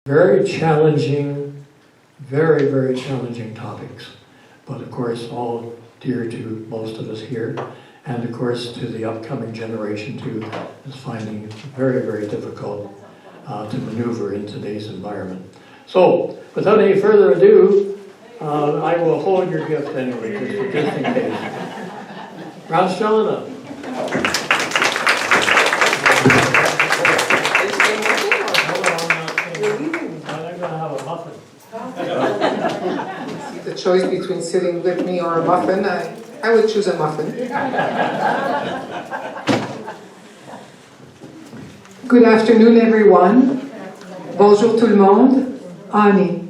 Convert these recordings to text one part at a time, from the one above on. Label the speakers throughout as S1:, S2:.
S1: Very challenging, very, very challenging topics, but of course all dear to most of us here, and of course to the upcoming generation too, is finding it very, very difficult to maneuver in today's environment. So, without any further ado, I will hold your gift anyway, just in case. France Gelinas.
S2: The choice between sitting with me or a muffin, I would choose a muffin. Good afternoon, everyone. Bonjour tout le monde. Ani.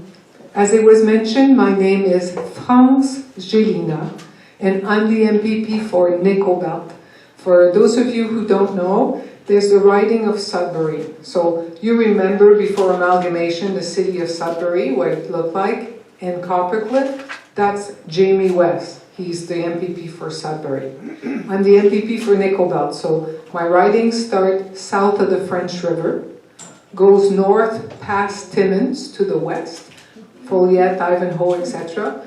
S2: As it was mentioned, my name is France Gelinas, and I'm the MPP for Nickelbelt. For those of you who don't know, there's the riding of Sudbury. So you remember before amalgamation the city of Sudbury, what it looked like, and Coppercliff, that's Jamie West. He's the MPP for Sudbury. I'm the MPP for Nickelbelt, so my ridings start south of the French River, goes north past Timmins to the west, Folliette, Ivanhoe, etc.,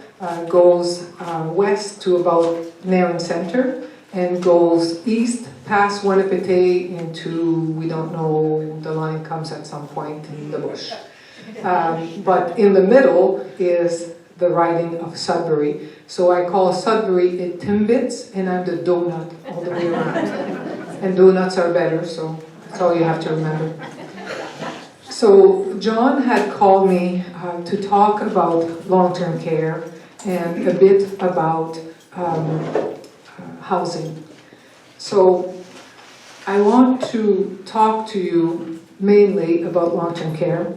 S2: goes west to about Nairn Center, and goes east past Winnipeg into, we don't know, the line comes at some point in the bush. But in the middle is the riding of Sudbury. So I call Sudbury a Timbits, and I'm the donut all the way around. And donuts are better, so that's all you have to remember. So John had called me to talk about long-term care and a bit about housing. So I want to talk to you mainly about long-term care.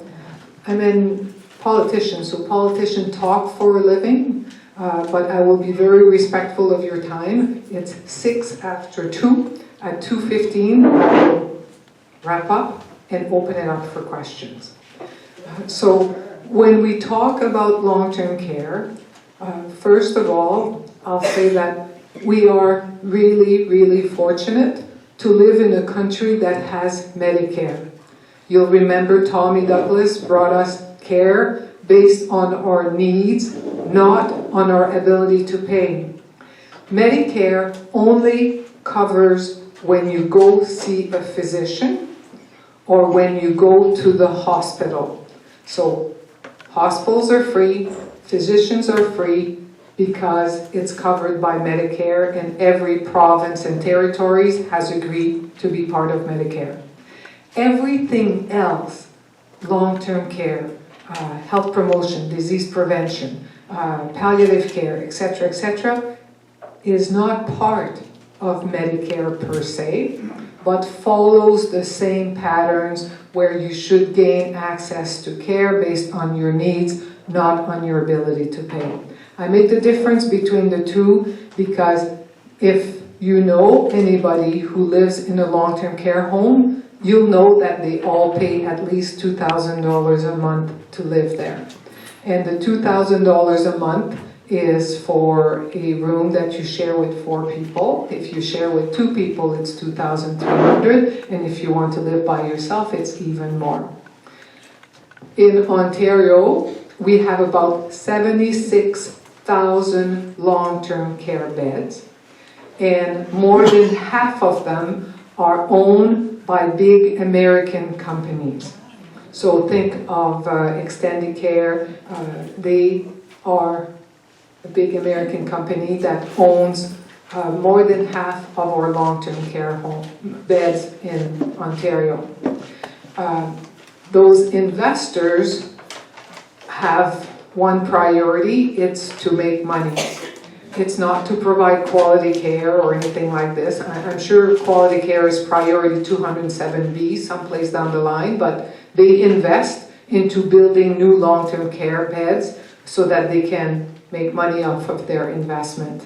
S2: I'm a politician, so politicians talk for a living, but I will be very respectful of your time. It's 6 after 2. At 2:15, I will wrap up and open it up for questions. So when we talk about long-term care, first of all, I'll say that we are really, really fortunate to live in a country that has Medicare. You'll remember Tommy Douglas brought us care based on our needs, not on our ability to pay. Medicare only covers when you go see a physician or when you go to the hospital. So hospitals are free, physicians are free, because it's covered by Medicare, and every province and territories has agreed to be part of Medicare. Everything else, long-term care, health promotion, disease prevention, palliative care, etc., is not part of Medicare per se, but follows the same patterns where you should gain access to care based on your needs, not on your ability to pay. I make the difference between the two because if you know anybody who lives in a long-term care home, you'll know that they all pay at least $2,000 a month to live there. And the $2,000 a month is for a room that you share with 4 people. If you share with 2 people, it's $2,300, and if you want to live by yourself, it's even more. In Ontario, we have about 76,000 long-term care beds, and more than half of them are owned by big American companies. So think of Extended Care. They are a big American company that owns more than half of our long-term care home beds in Ontario. Those investors have one priority, it's to make money. It's not to provide quality care or anything like this. I'm sure quality care is priority 207B someplace down the line, but they invest into building new long-term care beds so that they can make money off of their investment.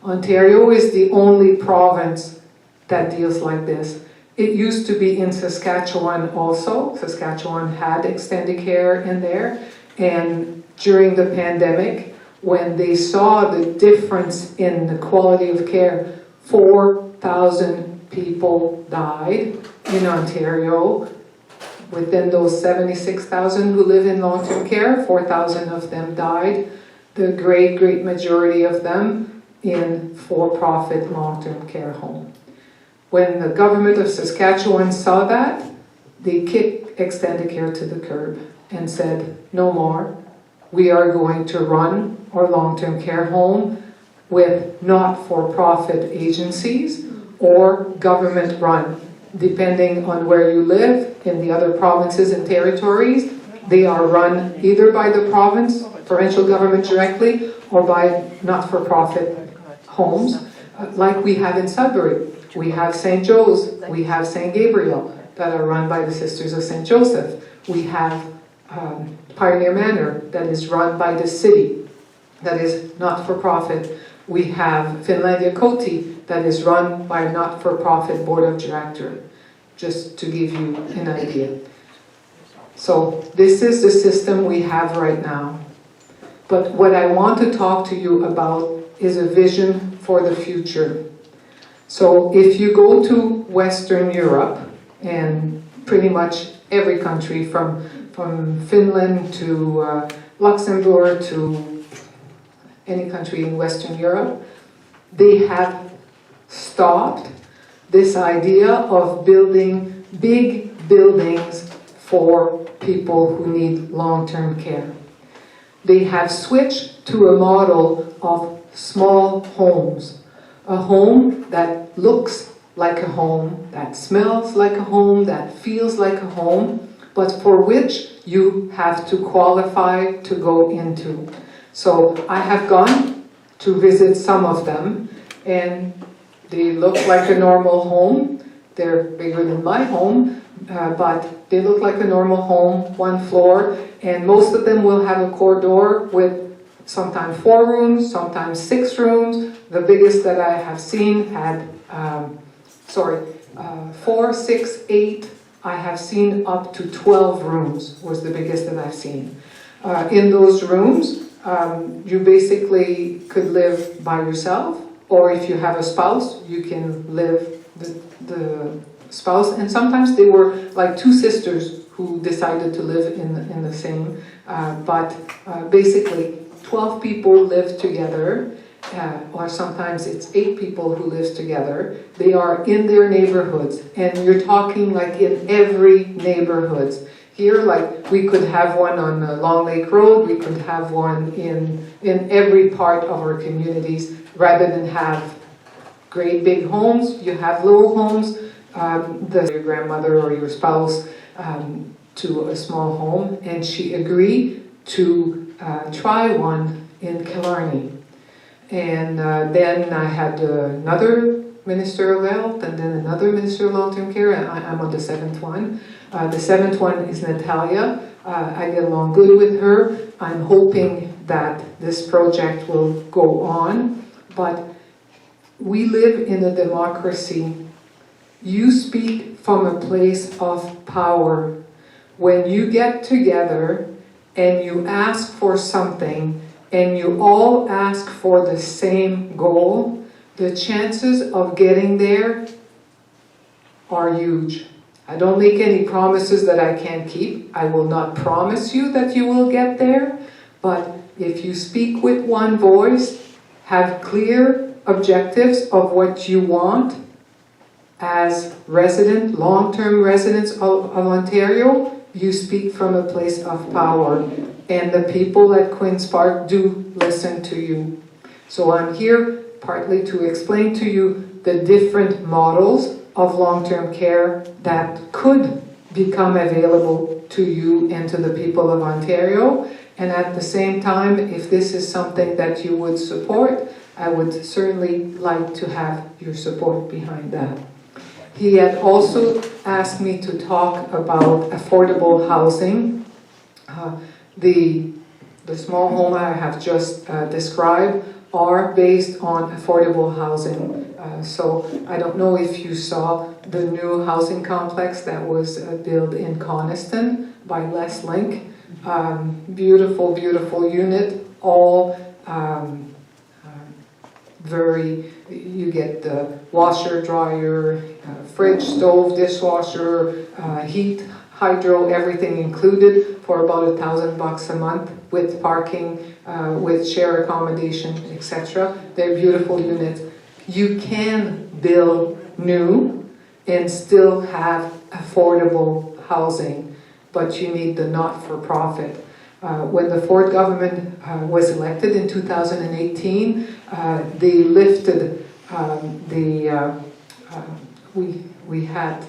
S2: Ontario is the only province that deals like this. It used to be in Saskatchewan also. Saskatchewan had extended care in there, and during the pandemic, when they saw the difference in the quality of care, 4,000 people died in Ontario within those 76,000 who live in long-term care, 4,000 of them died. The great majority of them in for-profit long-term care home. When the government of Saskatchewan saw that, they kicked extended care to the curb and said, no more. We are going to run our long-term care home with not-for-profit agencies or government-run. Depending on where you live in the other provinces and territories, they are run either by the provincial government directly, or by not-for-profit homes, like we have in Sudbury. We have St. Joe's, we have St. Gabriel, that are run by the Sisters of St. Joseph. We have Pioneer Manor, that is run by the city, that is not-for-profit. We have Finlandia Koti, that is run by a not-for-profit board of directors, just to give you an idea. So this is the system we have right now. But what I want to talk to you about is a vision for the future. So if you go to Western Europe, and pretty much every country from Finland to Luxembourg to any country in Western Europe, they have stopped this idea of building big buildings for people who need long-term care. They have switched to a model of small homes. A home that looks like a home, that smells like a home, that feels like a home, but for which you have to qualify to go into. So I have gone to visit some of them, and they look like a normal home. They're bigger than my home, but they look like a normal home, one floor, and most of them will have a corridor with sometimes 4 rooms, sometimes 6 rooms. The biggest that I have seen had 4, 6, 8. I have seen up to 12 rooms was the biggest that I've seen. In those rooms, you basically could live by yourself, or if you have a spouse, you can live the spouse. And sometimes they were like 2 sisters who decided to live in the same. But basically, 12 people live together. Or sometimes it's 8 people who live together. They are in their neighborhoods, and you're talking like in every neighborhoods. Here, like we could have one on Long Lake Road, we could have one in every part of our communities, rather than have great big homes. You have little homes, your grandmother or your spouse to a small home, and she agreed to try one in Killarney. And then I had another Minister of Health, and then another Minister of Long-Term Care, and I'm on the 7th one. The 7th one is Natalia. I get along good with her. I'm hoping that this project will go on. But we live in a democracy. You speak from a place of power. When you get together and you ask for something, and you all ask for the same goal, the chances of getting there are huge. I don't make any promises that I can't keep. I will not promise you that you will get there, but if you speak with one voice, have clear objectives of what you want as long-term residents of Ontario, you speak from a place of power. And the people at Queen's Park do listen to you. So I'm here partly to explain to you the different models of long-term care that could become available to you and to the people of Ontario. And at the same time, if this is something that you would support, I would certainly like to have your support behind that. He had also asked me to talk about affordable housing. The small home I have just described are based on affordable housing. So I don't know if you saw the new housing complex that was built in Coniston by Les Link. Beautiful, beautiful unit, all you get the washer, dryer, fridge, stove, dishwasher, heat, hydro, everything included, for about $1,000 a month, with parking, with share accommodation, etc. They're beautiful units. You can build new and still have affordable housing, but you need the not-for-profit. When the Ford government was elected in 2018, they lifted we had